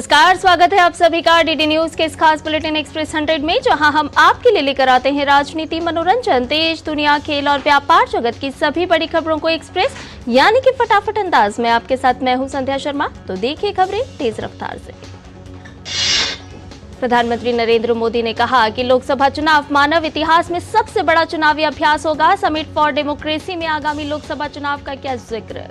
नमस्कार, स्वागत है आप सभी का डीडी न्यूज के इस खास बुलेटिन एक्सप्रेस 100 में, जहां हम आपके लिए लेकर आते हैं राजनीति, मनोरंजन, देश, दुनिया, खेल और व्यापार जगत की सभी बड़ी खबरों को एक्सप्रेस यानी कि फटाफट अंदाज में। आपके साथ मैं हूं संध्या शर्मा। तो देखिए खबरें तेज रफ्तार से। प्रधानमंत्री नरेंद्र मोदी ने कहा कि लोकसभा चुनाव मानव इतिहास में सबसे बड़ा चुनावी अभ्यास होगा। समिट फॉर डेमोक्रेसी में आगामी लोकसभा चुनाव का क्या जिक्र।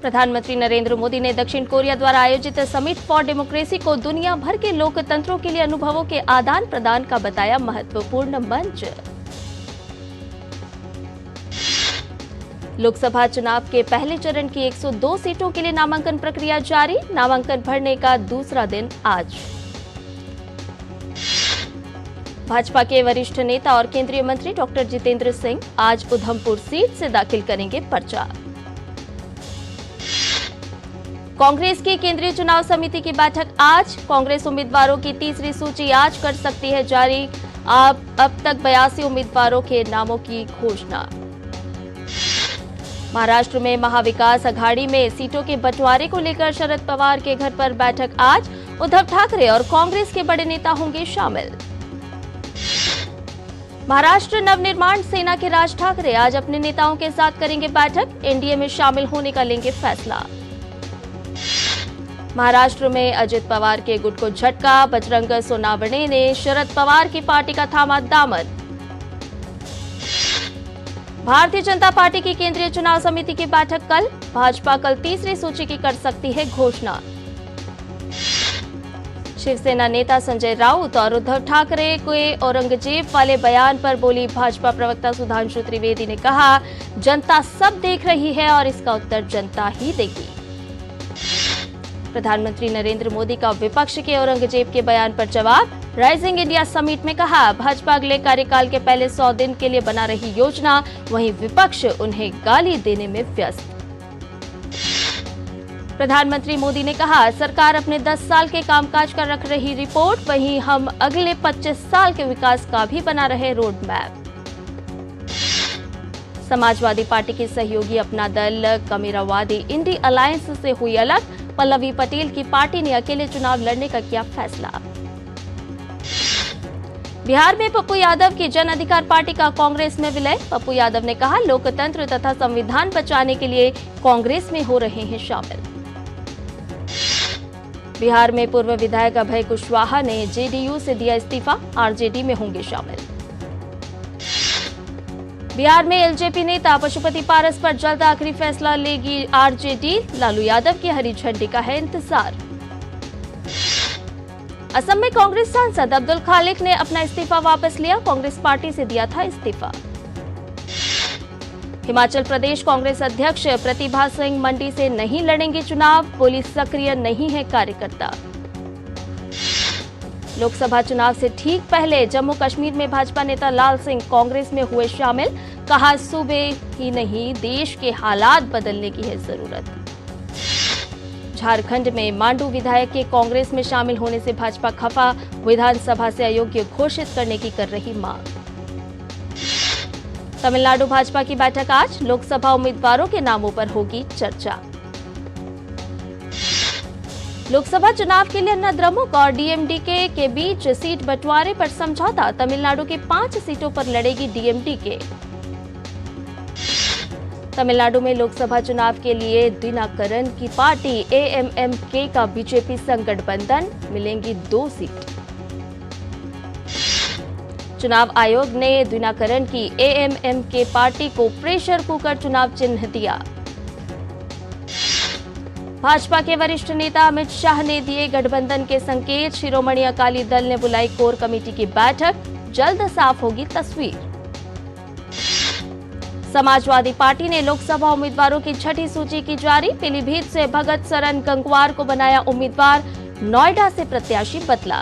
प्रधानमंत्री नरेंद्र मोदी ने दक्षिण कोरिया द्वारा आयोजित समिट फॉर डेमोक्रेसी को दुनिया भर के लोकतंत्रों के लिए अनुभवों के आदान प्रदान का बताया महत्वपूर्ण मंच। लोकसभा चुनाव के पहले चरण की 102 सीटों के लिए नामांकन प्रक्रिया जारी। नामांकन भरने का दूसरा दिन आज। भाजपा के वरिष्ठ नेता और केंद्रीय मंत्री डॉक्टर जितेंद्र सिंह आज उधमपुर सीट से दाखिल करेंगे पर्चा। कांग्रेस की केंद्रीय चुनाव समिति की बैठक आज। कांग्रेस उम्मीदवारों की तीसरी सूची आज कर सकती है जारी। अब तक 82 उम्मीदवारों के नामों की घोषणा। महाराष्ट्र में महाविकास अघाड़ी में सीटों के बंटवारे को लेकर शरद पवार के घर पर बैठक आज। उद्धव ठाकरे और कांग्रेस के बड़े नेता होंगे शामिल। महाराष्ट्र नवनिर्माण सेना के राज ठाकरे आज अपने नेताओं के साथ करेंगे बैठक। एनडीए में शामिल होने का लेंगे फैसला। महाराष्ट्र में अजित पवार के गुट को झटका। बजरंग सोनावणे ने शरद पवार की पार्टी का थामा दामन। भारतीय जनता पार्टी की केंद्रीय चुनाव समिति की बैठक कल। भाजपा कल तीसरी सूची की कर सकती है घोषणा। शिवसेना नेता संजय राउत और उद्धव ठाकरे के औरंगजेब वाले बयान पर बोली भाजपा प्रवक्ता सुधांशु त्रिवेदी ने कहा, जनता सब देख रही है और इसका उत्तर जनता ही देगी। प्रधानमंत्री नरेंद्र मोदी का विपक्ष के औरंगजेब के बयान पर जवाब। राइजिंग इंडिया समिट में कहा, भाजपा अगले कार्यकाल के पहले 100 दिन के लिए बना रही योजना, वहीं विपक्ष उन्हें गाली देने में व्यस्त। प्रधानमंत्री मोदी ने कहा, सरकार अपने 10 साल के कामकाज का रख रही रिपोर्ट, वहीं हम अगले 25 साल के विकास का भी बना रहे रोड मैप। समाजवादी पार्टी की सहयोगी अपना दल कमेरावादी इंडी अलायंस से हुई अलग। पल्लवी पटेल की पार्टी ने अकेले चुनाव लड़ने का किया फैसला। बिहार में पप्पू यादव की जन अधिकार पार्टी का कांग्रेस में विलय। पप्पू यादव ने कहा, लोकतंत्र तथा संविधान बचाने के लिए कांग्रेस में हो रहे हैं शामिल। बिहार में पूर्व विधायक अभय कुशवाहा ने जेडीयू से दिया इस्तीफा, आरजेडी में होंगे शामिल। बिहार में एलजेपी नेता पशुपति पारस पर जल्द आखिरी फैसला लेगी आरजेडी। लालू यादव की हरी झंडी का है इंतजार। असम में कांग्रेस सांसद अब्दुल खालिक ने अपना इस्तीफा वापस लिया। कांग्रेस पार्टी से दिया था इस्तीफा। हिमाचल प्रदेश कांग्रेस अध्यक्ष प्रतिभा सिंह मंडी से नहीं लड़ेंगे चुनाव, बोली सक्रिय नहीं है कार्यकर्ता। लोकसभा चुनाव से ठीक पहले जम्मू कश्मीर में भाजपा नेता लाल सिंह कांग्रेस में हुए शामिल। कहा, सूबे ही नहीं देश के हालात बदलने की है जरूरत। झारखंड में मांडू विधायक के कांग्रेस में शामिल होने से भाजपा खफा। विधानसभा से अयोग्य घोषित करने की कर रही मांग। तमिलनाडु भाजपा की बैठक आज। लोकसभा उम्मीदवारों के नामों पर होगी चर्चा। लोकसभा चुनाव के लिए अन्ना द्रमुक और डीएमडीके के बीच सीट बंटवारे पर समझौता। तमिलनाडु की 5 सीटों पर लड़ेगी डीएमडीके। तमिलनाडु में लोकसभा चुनाव के लिए दिनाकरन की पार्टी एएमएमके का बीजेपी संग गठबंधन, मिलेंगी 2 सीट। चुनाव आयोग ने दिनाकरन की एएमएमके पार्टी को प्रेशर कुकर चुनाव चिन्ह दिया। भाजपा के वरिष्ठ नेता अमित शाह ने दिए गठबंधन के संकेत। शिरोमणि अकाली दल ने बुलाई कोर कमेटी की बैठक, जल्द साफ होगी तस्वीर। समाजवादी पार्टी ने लोकसभा उम्मीदवारों की छठी सूची की जारी। पीलीभीत से भगत सरन गंगवार को बनाया उम्मीदवार। नोएडा से प्रत्याशी बदला।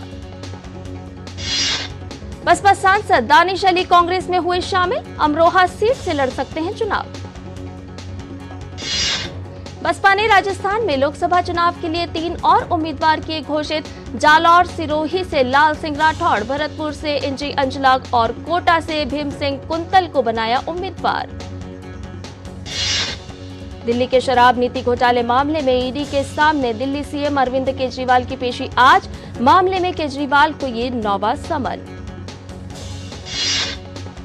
बसपा सांसद दानिश अली कांग्रेस में हुए शामिल। अमरोहा सीट से लड़ सकते हैं चुनाव। बसपा ने राजस्थान में लोकसभा चुनाव के लिए 3 और उम्मीदवार किए घोषित। जालौर सिरोही से लाल सिंह राठौड़, भरतपुर से इंजी अंजलाग और कोटा से भीम सिंह कुंतल को बनाया उम्मीदवार। दिल्ली के शराब नीति घोटाले मामले में ईडी के सामने दिल्ली सीएम अरविंद केजरीवाल की पेशी आज। मामले में केजरीवाल को ये 9वां समन।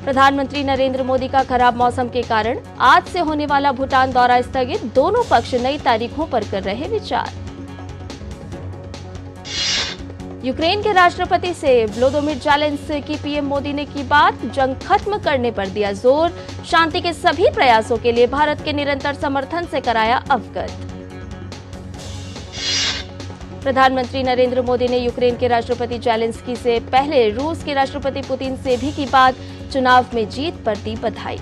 प्रधानमंत्री नरेंद्र मोदी का खराब मौसम के कारण आज से होने वाला भूटान दौरा स्थगित। दोनों पक्ष नई तारीखों पर कर रहे विचार। यूक्रेन के राष्ट्रपति से व्लादिमीर ज़ेलेंस्की की पीएम मोदी ने की बात। जंग खत्म करने पर दिया जोर। शांति के सभी प्रयासों के लिए भारत के निरंतर समर्थन से कराया अवगत। प्रधानमंत्री नरेंद्र मोदी ने यूक्रेन के राष्ट्रपति ज़ेलेंस्की से पहले रूस के राष्ट्रपति पुतिन से भी की बात। चुनाव में जीत पर दी बधाई।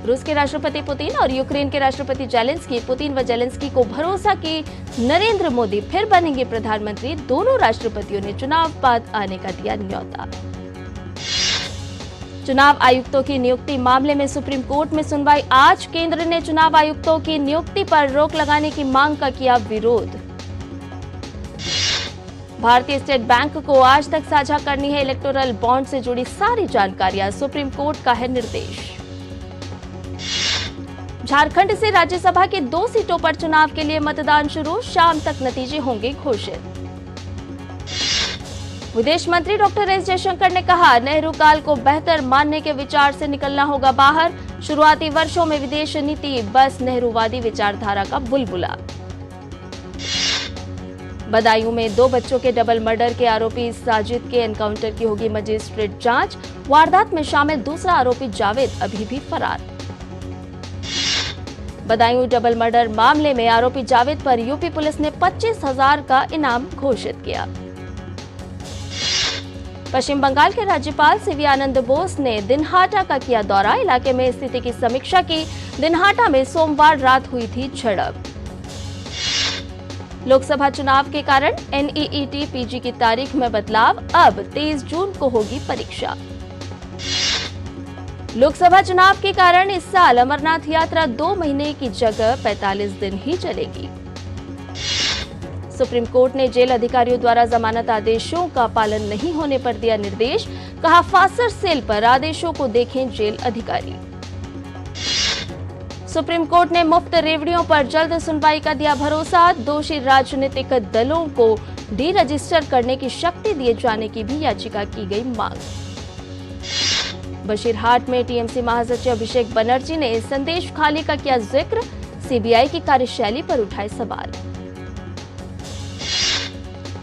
रूस के राष्ट्रपति पुतिन और यूक्रेन के राष्ट्रपति ज़ेलेंस्की। पुतिन व ज़ेलेंस्की को भरोसा कि नरेंद्र मोदी फिर बनेंगे प्रधानमंत्री। दोनों राष्ट्रपतियों ने चुनाव बाद आने का दिया न्योता। चुनाव आयुक्तों की नियुक्ति मामले में सुप्रीम कोर्ट में सुनवाई आज। केंद्र ने चुनाव आयुक्तों की नियुक्ति पर रोक लगाने की मांग का किया विरोध। भारतीय स्टेट बैंक को आज तक साझा करनी है इलेक्टोरल बॉन्ड से जुड़ी सारी जानकारियां। सुप्रीम कोर्ट का है निर्देश। झारखंड से राज्यसभा की 2 सीटों पर चुनाव के लिए मतदान शुरू। शाम तक नतीजे होंगे घोषित। विदेश मंत्री डॉक्टर एस जयशंकर ने कहा, नेहरू काल को बेहतर मानने के विचार से निकलना होगा बाहर। शुरुआती वर्षों में विदेश नीति बस नेहरूवादी विचारधारा का बुलबुला। बदायूं में 2 बच्चों के डबल मर्डर के आरोपी साजिद के एनकाउंटर की होगी मजिस्ट्रेट जांच। वारदात में शामिल दूसरा आरोपी जावेद अभी भी फरार। बदायूं डबल मर्डर मामले में आरोपी जावेद पर यूपी पुलिस ने 25,000 का इनाम घोषित किया। पश्चिम बंगाल के राज्यपाल सीवी आनंद बोस ने दिनहाटा का किया दौरा। इलाके में स्थिति की समीक्षा की। दिनहाटा में सोमवार रात हुई थी झड़प। लोकसभा चुनाव के कारण एनईईटी पीजी की तारीख में बदलाव। अब 23 जून को होगी परीक्षा। लोकसभा चुनाव के कारण इस साल अमरनाथ यात्रा 2 महीने की जगह 45 दिन ही चलेगी। सुप्रीम कोर्ट ने जेल अधिकारियों द्वारा जमानत आदेशों का पालन नहीं होने पर दिया निर्देश। कहा, फास्टर सेल पर आदेशों को देखें जेल अधिकारी। सुप्रीम कोर्ट ने मुफ्त रेवड़ियों पर जल्द सुनवाई का दिया भरोसा। दोषी राजनीतिक दलों को डी रजिस्टर करने की शक्ति दिए जाने की भी याचिका की गई मांग। बशीरहाट में टीएमसी महासचिव अभिषेक बनर्जी ने संदेश खाली का किया जिक्र। सीबीआई की कार्यशैली पर उठाए सवाल।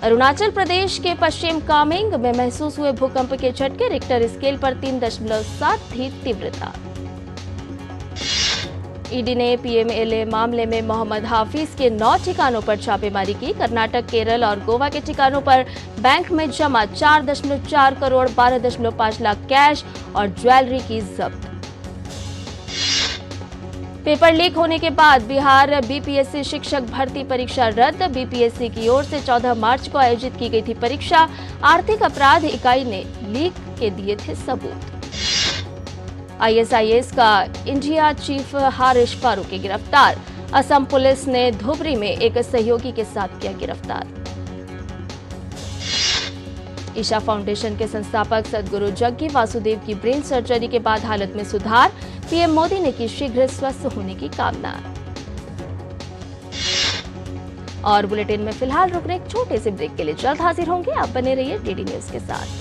अरुणाचल प्रदेश के पश्चिम कामेंग में महसूस हुए भूकंप के झटके। रिक्टर स्केल पर 3.7 थी तीव्रता। ईडी ने पीएमएलए मामले में मोहम्मद हाफिज के 9 ठिकानों पर छापेमारी की। कर्नाटक, केरल और गोवा के ठिकानों पर बैंक में जमा 4.4 करोड़ 12.5 लाख कैश और ज्वेलरी की जब्त। पेपर लीक होने के बाद बिहार बीपीएससी शिक्षक भर्ती परीक्षा रद्द। बीपीएससी की ओर से 14 मार्च को आयोजित की गई थी परीक्षा। आर्थिक अपराध इकाई ने लीक के दिए थे सबूत। आईएसआईएस का इंडिया चीफ हारिश फारूकी गिरफ्तार। असम पुलिस ने धुबरी में एक सहयोगी के साथ किया गिरफ्तार। ईशा फाउंडेशन के संस्थापक सदगुरु जग्गी वासुदेव की ब्रेन सर्जरी के बाद हालत में सुधार। पीएम मोदी ने की शीघ्र स्वस्थ होने की कामना। और बुलेटिन में फिलहाल रुक रहे एक छोटे से ब्रेक के लिए जल्द हाजिर होंगे। आप बने रहिए डीडी न्यूज के साथ।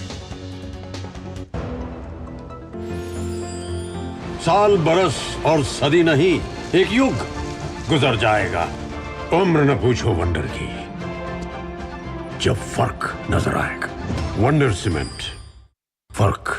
साल, बरस और सदी नहीं, एक युग गुजर जाएगा। उम्र न पूछो वंडर की, जब फर्क नजर आएगा। वंडर सीमेंट, फर्क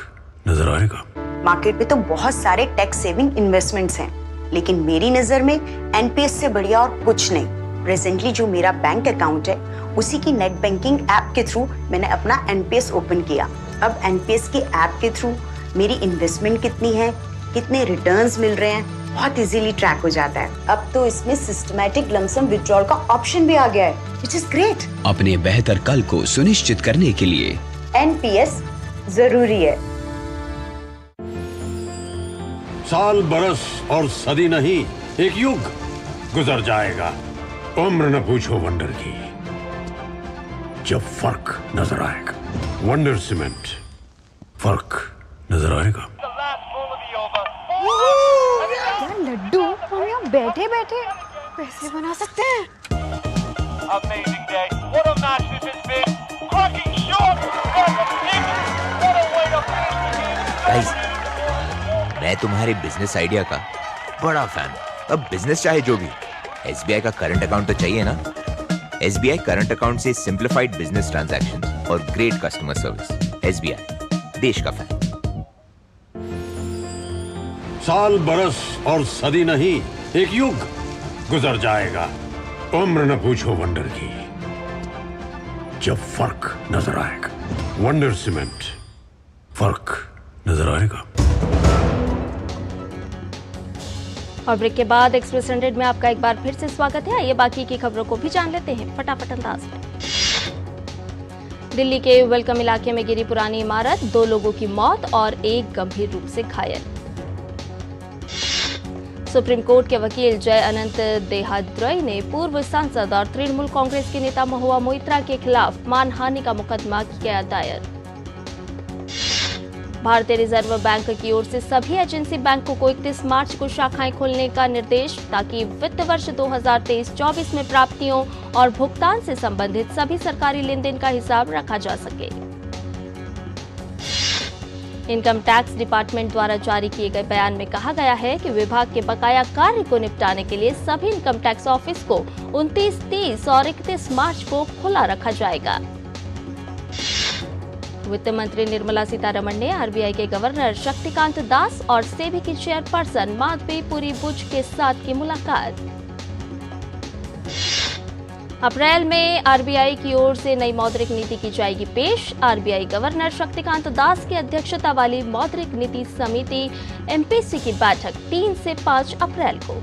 नजर आएगा। मार्केट पे तो बहुत सारे टैक्स सेविंग इन्वेस्टमेंट्स हैं, लेकिन मेरी नजर में एनपीएस से बढ़िया और कुछ नहीं। प्रेजेंटली जो मेरा बैंक अकाउंट है, उसी की नेट बैंकिंग ऐप के थ्रू मैंने अपना एनपीएस ओपन किया। अब एनपीएस की ऐप के थ्रू मेरी इन्वेस्टमेंट कितनी है, कितने रिटर्न्स मिल रहे हैं, बहुत इजीली ट्रैक हो जाता है। अब तो इसमें सिस्टमैटिक लमसम विड्रॉल का ऑप्शन भी आ गया है, व्हिच इज ग्रेट। अपने बेहतर कल को सुनिश्चित करने के लिए एनपीएस जरूरी है। साल, बरस और सदी नहीं, एक युग गुजर जाएगा। उम्र न पूछो वंडर की, जब फर्क नजर आएगा। वंडर सीमेंट, फर्क नजर आएगा। यार लड्डू, हम यहाँ बैठे बैठे पैसे बना सकते हैं। Amazing day. What a match this has been. Cracking shot. What a kick. What a way to finish the game. Guys, मैं तुम्हारे बिजनेस आइडिया का बड़ा फैन हूं। अब बिजनेस चाहे जो भी, SBI का करंट अकाउंट तो चाहिए ना। SBI करंट अकाउंट से सिंप्लीफाइड बिजनेस ट्रांजैक्शंस और ग्रेट कस्टमर सर्विस। SBI, देश का फैन। साल बरस और सदी नहीं, एक युग गुजर जाएगा। उम्र न पूछो वंडर की, जब फर्क नजर आएगा। वंडर सीमेंट, फर्क नजर आएगा। और ब्रेक के बाद एक्सप्रेस 100 में आपका एक बार फिर से स्वागत है। आइए बाकी की खबरों को भी जान लेते हैं फटाफट अंदाज में। दिल्ली के वेलकम इलाके में गिरी पुरानी इमारत, 2 लोगों की मौत और 1 गंभीर रूप से घायल। सुप्रीम कोर्ट के वकील जय अनंत देहाद्रई ने पूर्व सांसद और तृणमूल कांग्रेस के नेता महुआ मोइत्रा के खिलाफ मानहानि का मुकदमा किया दायर। भारतीय रिजर्व बैंक की ओर से सभी एजेंसी बैंकों को 31 मार्च को शाखाएं खोलने का निर्देश, ताकि वित्त वर्ष 2023-24 में प्राप्तियों और भुगतान से संबंधित सभी सरकारी लेन देन का हिसाब रखा जा सके। इनकम टैक्स डिपार्टमेंट द्वारा जारी किए गए बयान में कहा गया है कि विभाग के बकाया कार्य को निपटाने के लिए सभी इनकम टैक्स ऑफिस को 29, 30 और 31 मार्च को खुला रखा जाएगा। वित्त मंत्री निर्मला सीतारमण ने आरबीआई के गवर्नर शक्तिकांत दास और सेबी की चेयरपर्सन माधवीपुरी बुच के साथ की मुलाकात। अप्रैल में आरबीआई की ओर से नई मौद्रिक नीति की जाएगी पेश। आरबीआई गवर्नर शक्तिकांत दास की अध्यक्षता वाली मौद्रिक नीति समिति एमपीसी की बैठक 3 से 5 अप्रैल को।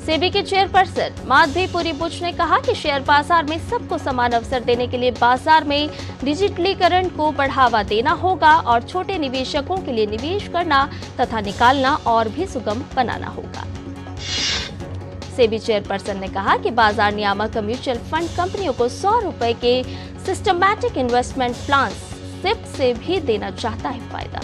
सेबी के चेयरपर्सन माधवीपुरी बुच ने कहा कि शेयर बाजार में सबको समान अवसर देने के लिए बाजार में डिजिटलीकरण को बढ़ावा देना होगा और छोटे निवेशकों के लिए निवेश करना तथा निकालना और भी सुगम बनाना होगा। सेबी चेयरपर्सन ने कहा कि बाजार नियामक म्यूचुअल फंड कंपनियों को 100 रुपए के सिस्टमैटिक इन्वेस्टमेंट प्लान सिप से भी देना चाहता है फायदा।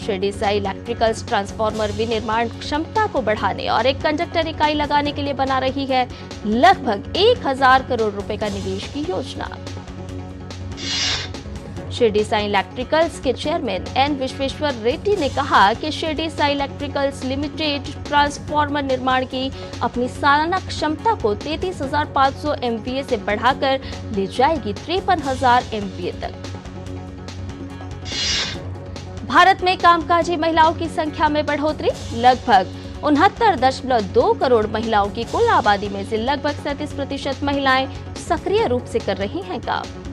शिरडी साई इलेक्ट्रिकल्स ट्रांसफार्मर विनिर्माण क्षमता को बढ़ाने और एक कंडक्टर इकाई लगाने के लिए बना रही है लगभग 1000 करोड़ रुपए का निवेश की योजना। शिरडी साई इलेक्ट्रिकल्स के चेयरमैन एन विश्वेश्वर रेड्डी ने कहा कि Shirdi Sai electricals limited transformer निर्माण की अपनी सालाना क्षमता को 33,500 MVA से बढ़ाकर ले जाएगी 53,000 MVA तक। भारत में कामकाजी महिलाओं की संख्या में बढ़ोतरी, लगभग 69.2 करोड़ महिलाओं की कुल आबादी में से लगभग 37% महिलाएं सक्रिय रूप से कर रही हैं काम।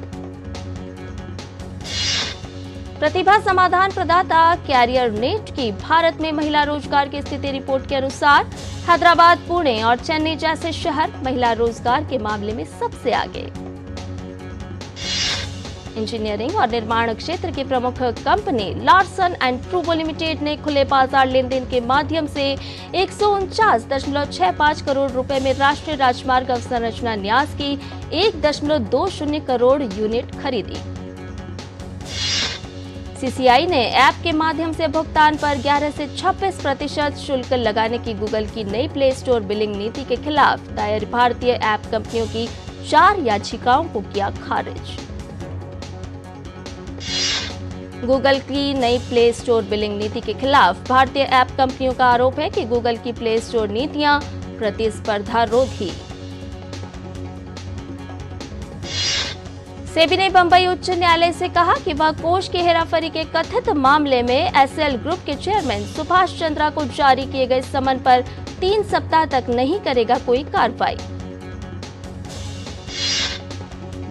प्रतिभा समाधान प्रदाता कैरियर नेट की भारत में महिला रोजगार की स्थिति रिपोर्ट के अनुसार हैदराबाद, पुणे और चेन्नई जैसे शहर महिला रोजगार के मामले में सबसे आगे। इंजीनियरिंग और निर्माण क्षेत्र की प्रमुख company Larsen and Toubro limited ने खुले बाजार लेन देन के माध्यम से 149.65 करोड़ रुपए में राष्ट्रीय राजमार्ग अवसंरचना न्यास की 1.20 करोड़ यूनिट खरीदी। सीसीआई ने ऐप के माध्यम से भुगतान पर 11 से 26% शुल्क लगाने की गूगल की नई प्ले स्टोर बिलिंग नीति के खिलाफ दायर भारतीय ऐप कंपनियों की 4 याचिकाओं को किया खारिज। गूगल की नई प्ले स्टोर बिलिंग नीति के खिलाफ भारतीय ऐप कंपनियों का आरोप है कि गूगल की प्ले स्टोर नीतियां प्रतिस्पर्धा रोधी। सेबी ने बंबई उच्च न्यायालय से कहा कि वह कोष की हेराफेरी के कथित मामले में एसएल ग्रुप के चेयरमैन सुभाष चंद्रा को जारी किए गए समन पर 3 सप्ताह तक नहीं करेगा कोई कार्रवाई।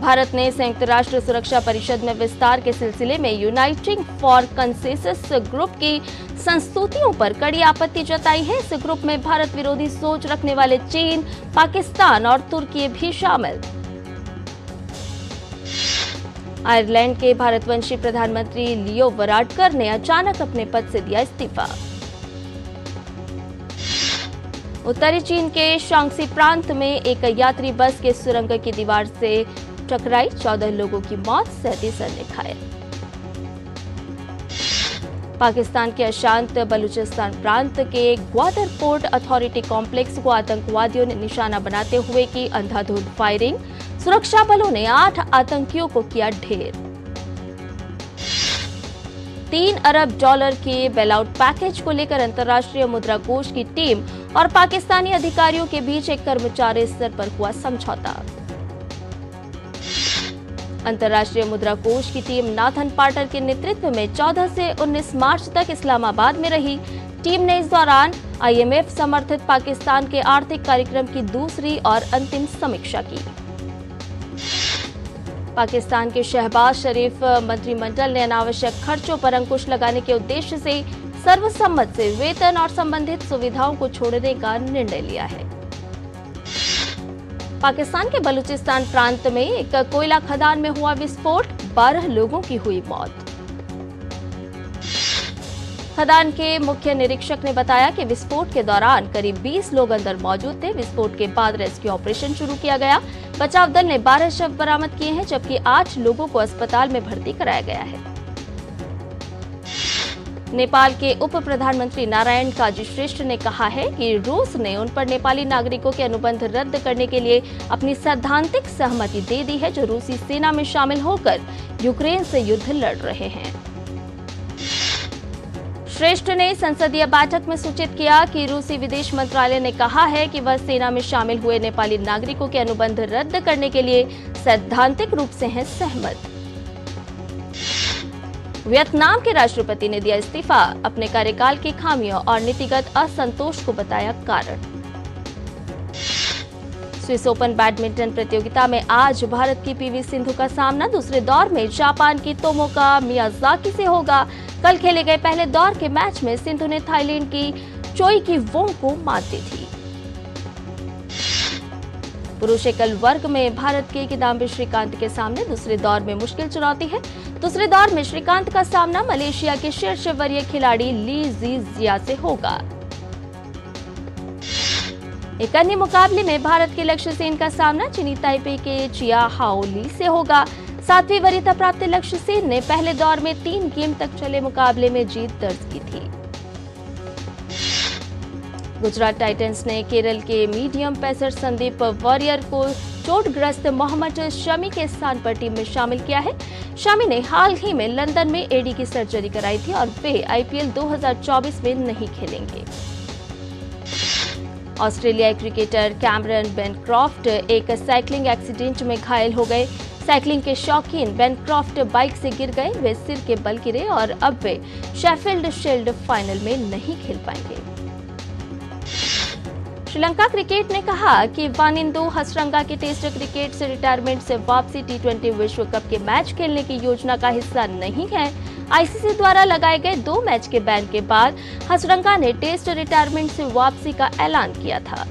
भारत ने संयुक्त राष्ट्र सुरक्षा परिषद में विस्तार के सिलसिले में यूनाइटिंग फॉर कंसेंसस ग्रुप की संस्तुतियों पर कड़ी आपत्ति जताई है। इस ग्रुप में भारत विरोधी सोच रखने वाले चीन, पाकिस्तान और तुर्की भी शामिल। आयरलैंड के भारतवंशी प्रधानमंत्री लियो वराडकर ने अचानक अपने पद से दिया इस्तीफा। उत्तरी चीन के शांगसी प्रांत में एक यात्री बस के सुरंग की दीवार से टकराई, 14 लोगों की मौत, 37 अन्य घायल। पाकिस्तान के अशांत बलूचिस्तान प्रांत के ग्वादर पोर्ट अथॉरिटी कॉम्प्लेक्स को आतंकवादियों ने निशाना बनाते हुए की अंधाधुंध फायरिंग। सुरक्षा बलों ने 8 आतंकियों को किया ढेर। $3 अरब के बेलआउट पैकेज को लेकर अंतर्राष्ट्रीय मुद्रा कोष की टीम और पाकिस्तानी अधिकारियों के बीच एक कर्मचारी स्तर पर हुआ समझौता। अंतर्राष्ट्रीय मुद्रा कोष की टीम नाथन पार्टर के नेतृत्व में 14 से 19 मार्च तक इस्लामाबाद में रही। टीम ने इस दौरान IMF समर्थित पाकिस्तान के आर्थिक कार्यक्रम की दूसरी और अंतिम समीक्षा की। पाकिस्तान के शहबाज शरीफ मंत्रिमंडल ने अनावश्यक खर्चों पर अंकुश लगाने के उद्देश्य से सर्वसम्मत से वेतन और संबंधित सुविधाओं को छोड़ने का निर्णय लिया है। पाकिस्तान के बलूचिस्तान प्रांत में एक कोयला खदान में हुआ विस्फोट, 12 लोगों की हुई मौत। खदान के मुख्य निरीक्षक ने बताया कि विस्फोट के दौरान करीब 20 लोग अंदर मौजूद थे। विस्फोट के बाद रेस्क्यू ऑपरेशन शुरू किया गया। बचाव दल ने 12 शव बरामद किए हैं, जबकि 8 लोगों को अस्पताल में भर्ती कराया गया है। नेपाल के उप प्रधानमंत्री नारायण काजी श्रेष्ठ ने कहा है कि रूस ने उन पर नेपाली नागरिकों के अनुबंध रद्द करने के लिए अपनी सैद्धांतिक सहमति दे दी है, जो रूसी सेना में शामिल होकर यूक्रेन से युद्ध लड़ रहे हैं। श्रेष्ठ ने संसदीय बैठक में सूचित किया कि रूसी विदेश मंत्रालय ने कहा है कि वह सेना में शामिल हुए नेपाली नागरिकों के अनुबंध रद्द करने के लिए सैद्धांतिक रूप से हैं सहमत। वियतनाम के राष्ट्रपति ने दिया इस्तीफा, अपने कार्यकाल की खामियों और नीतिगत असंतोष को बताया कारण। स्विस ओपन बैडमिंटन प्रतियोगिता में आज भारत की PV सिंधु का सामना दूसरे दौर में जापान की तोमोका मियाजाकी से होगा। कल खेले गए पहले दौर के मैच में सिंधु ने थाईलैंड की चोई की वोंग को मात दी थी। पुरुष एकल वर्ग में भारत के किदाम्बी श्रीकांत के सामने दूसरे दौर में मुश्किल चुनौती है। दूसरे दौर में श्रीकांत का सामना मलेशिया के शीर्ष वरीय खिलाड़ी ली जीजिया से होगा। एक अन्य मुकाबले में भारत के लक्ष्य सेन का सामना चीनी ताइपे के चिया हाओ ली से होगा। 7वीं वरीयता प्राप्त लक्ष्य सेन ने पहले दौर में 3 गेम तक चले मुकाबले में जीत दर्ज की थी। गुजरात टाइटंस ने केरल के मीडियम पेसर संदीप वॉरियर को चोटग्रस्त मोहम्मद शमी के स्थान पर टीम में शामिल किया है। शमी ने हाल ही में लंदन में एडी की सर्जरी कराई थी और वे IPL 2024 में नहीं खेलेंगे। ऑस्ट्रेलियाई क्रिकेटर कैमरन बेनक्रॉफ्ट एक साइकिलिंग एक्सीडेंट में घायल हो गए। साइकिलिंग के शौकीन बेनक्रॉफ्ट बाइक से गिर गए। वे सिर के बल गिरे और अब वे शेफील्ड शील्ड फाइनल में नहीं खेल पाएंगे। श्रीलंका क्रिकेट ने कहा कि वानिंदु हसरंगा की टेस्ट क्रिकेट से रिटायरमेंट से वापसी T20 विश्व कप के मैच खेलने की योजना का हिस्सा नहीं है। ICC द्वारा लगाए गए 2 मैच के बैन के बाद हसरंगा ने टेस्ट रिटायरमेंट से वापसी का ऐलान किया था।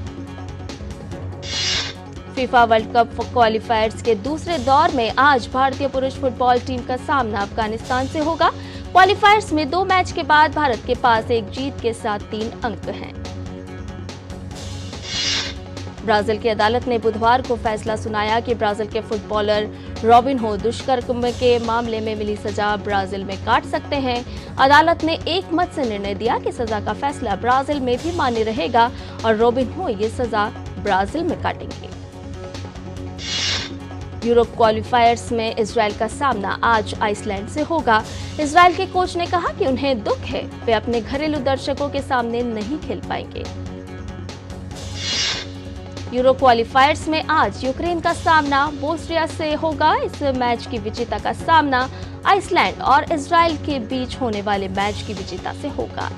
फीफा वर्ल्ड कप क्वालिफायर्स के दूसरे दौर में आज भारतीय पुरुष फुटबॉल टीम का सामना अफगानिस्तान से होगा। क्वालिफायर्स में 2 मैच के बाद भारत के पास एक जीत के साथ 3 अंक हैं। ब्राजील की अदालत ने बुधवार को फैसला सुनाया कि ब्राजील के फुटबॉलर रॉबिन्हो दुष्कर्म के मामले में मिली सजा ब्राजील में काट सकते हैं। अदालत ने एक मत से निर्णय दिया कि सजा का फैसला ब्राजील में भी मान्य रहेगा और रॉबिन्हो ये सजा ब्राजील में काटेंगे। यूरोप क्वालिफायर्स में इजराइल का सामना आज आइसलैंड से होगा। इजराइल के कोच ने कहा कि उन्हें दुख है, वे अपने घरेलू दर्शकों के सामने नहीं खेल पाएंगे। यूरो क्वालिफायर्स में आज यूक्रेन का सामना बोस्निया से होगा। इस मैच की विजेता का सामना आइसलैंड और इजराइल के बीच होने वाले मैच की विजेता से होगा।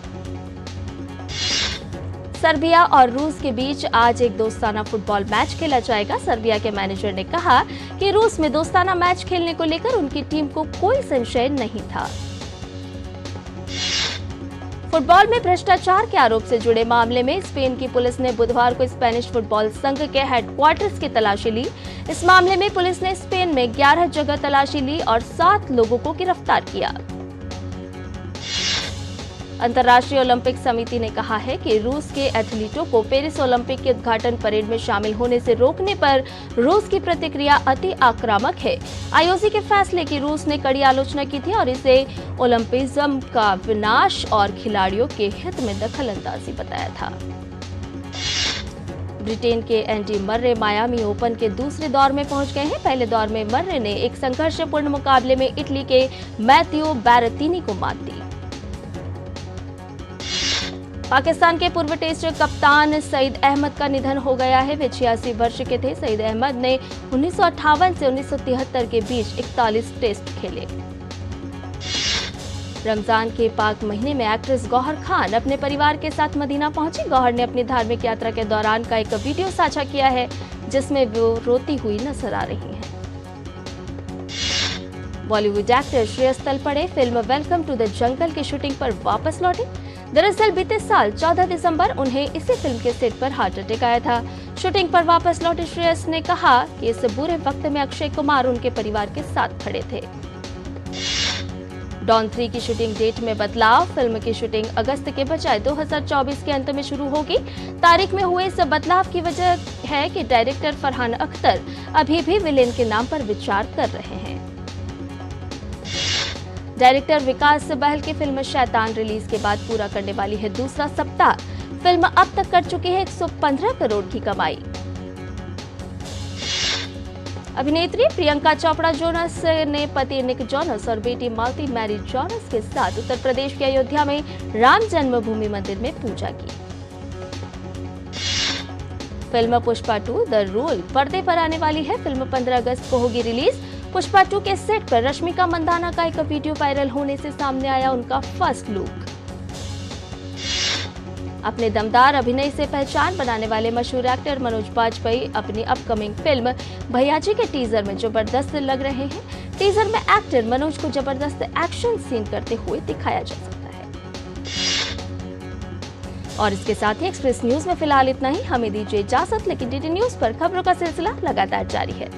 सर्बिया और रूस के बीच आज एक दोस्ताना फुटबॉल मैच खेला जाएगा। सर्बिया के मैनेजर ने कहा कि रूस में दोस्ताना मैच खेलने को लेकर उनकी टीम को कोई संशय नहीं था। फुटबॉल में भ्रष्टाचार के आरोप से जुड़े मामले में स्पेन की पुलिस ने बुधवार को स्पेनिश फुटबॉल संघ के हेडक्वार्टर्स की तलाशी ली। इस मामले में पुलिस ने स्पेन में 11 जगह तलाशी ली और 7 लोगों को गिरफ्तार किया। अंतर्राष्ट्रीय ओलंपिक समिति ने कहा है कि रूस के एथलीटों को पेरिस ओलंपिक के उद्घाटन परेड में शामिल होने से रोकने पर रूस की प्रतिक्रिया अति आक्रामक है। आईओसी के फैसले की रूस ने कड़ी आलोचना की थी और इसे ओलंपिज्म का विनाश और खिलाड़ियों के हित में दखलंदाजी बताया था। ब्रिटेन के एंडी मर्रे मायामी ओपन के दूसरे दौर में पहुंच गए हैं। पहले दौर में मर्रे ने एक संघर्षपूर्ण मुकाबले में इटली के मैथियो बैरतीनी को मात दी। पाकिस्तान के पूर्व टेस्ट कप्तान सईद अहमद का निधन हो गया है। वे 86 वर्ष के थे। सईद अहमद ने 1958 से 1973 के बीच 41 टेस्ट खेले। रमजान के पाक महीने में एक्ट्रेस गौहर खान अपने परिवार के साथ मदीना पहुंची। गौहर ने अपनी धार्मिक यात्रा के दौरान का एक वीडियो साझा किया है जिसमें वो रोती हुई नजर आ रही हैं। Bollywood actor Shreyas Talpade film welcome to the jungle की शूटिंग पर वापस लौटे। दरअसल बीते साल 14 दिसंबर उन्हें इसी फिल्म के सेट पर हार्ट अटैक आया था। शूटिंग पर वापस लौटे श्रेयस ने कहा कि इस बुरे वक्त में अक्षय कुमार उनके परिवार के साथ खड़े थे। डॉन 3 की शूटिंग डेट में बदलाव। फिल्म की शूटिंग अगस्त के बजाय 2024 के अंत में शुरू होगी। तारीख में हुए इस बदलाव की वजह है कि डायरेक्टर फरहान अख्तर अभी भी विलेन के नाम पर विचार कर रहे हैं। डायरेक्टर विकास बहल की फिल्म शैतान रिलीज के बाद पूरा करने वाली है दूसरा सप्ताह। फिल्म अब तक कर चुकी है 115 करोड़ की कमाई। अभिनेत्री प्रियंका चोपड़ा जोनस ने पति निक जोनस और बेटी मालती मैरी जोनस के साथ उत्तर प्रदेश के अयोध्या में राम जन्मभूमि मंदिर में पूजा की। फिल्म पुष्पा 2 द रूल पर्दे पर आने वाली है। फिल्म 15 अगस्त को होगी रिलीज। पुष्पा 2 के सेट पर रश्मिका मंदाना का एक वीडियो वायरल होने से सामने आया उनका फर्स्ट लुक। अपने दमदार अभिनय से पहचान बनाने वाले मशहूर एक्टर मनोज बाजपेयी अपनी अपकमिंग फिल्म भैयाजी के टीजर में जबरदस्त लग रहे हैं। टीजर में एक्टर मनोज को जबरदस्त एक्शन सीन करते हुए दिखाया जा सकता है। और इसके साथ ही एक्सप्रेस न्यूज में फिलहाल इतना ही। हमें दीजिए इजाजत, लेकिन डीडी न्यूज पर खबरों का सिलसिला लगातार जारी है।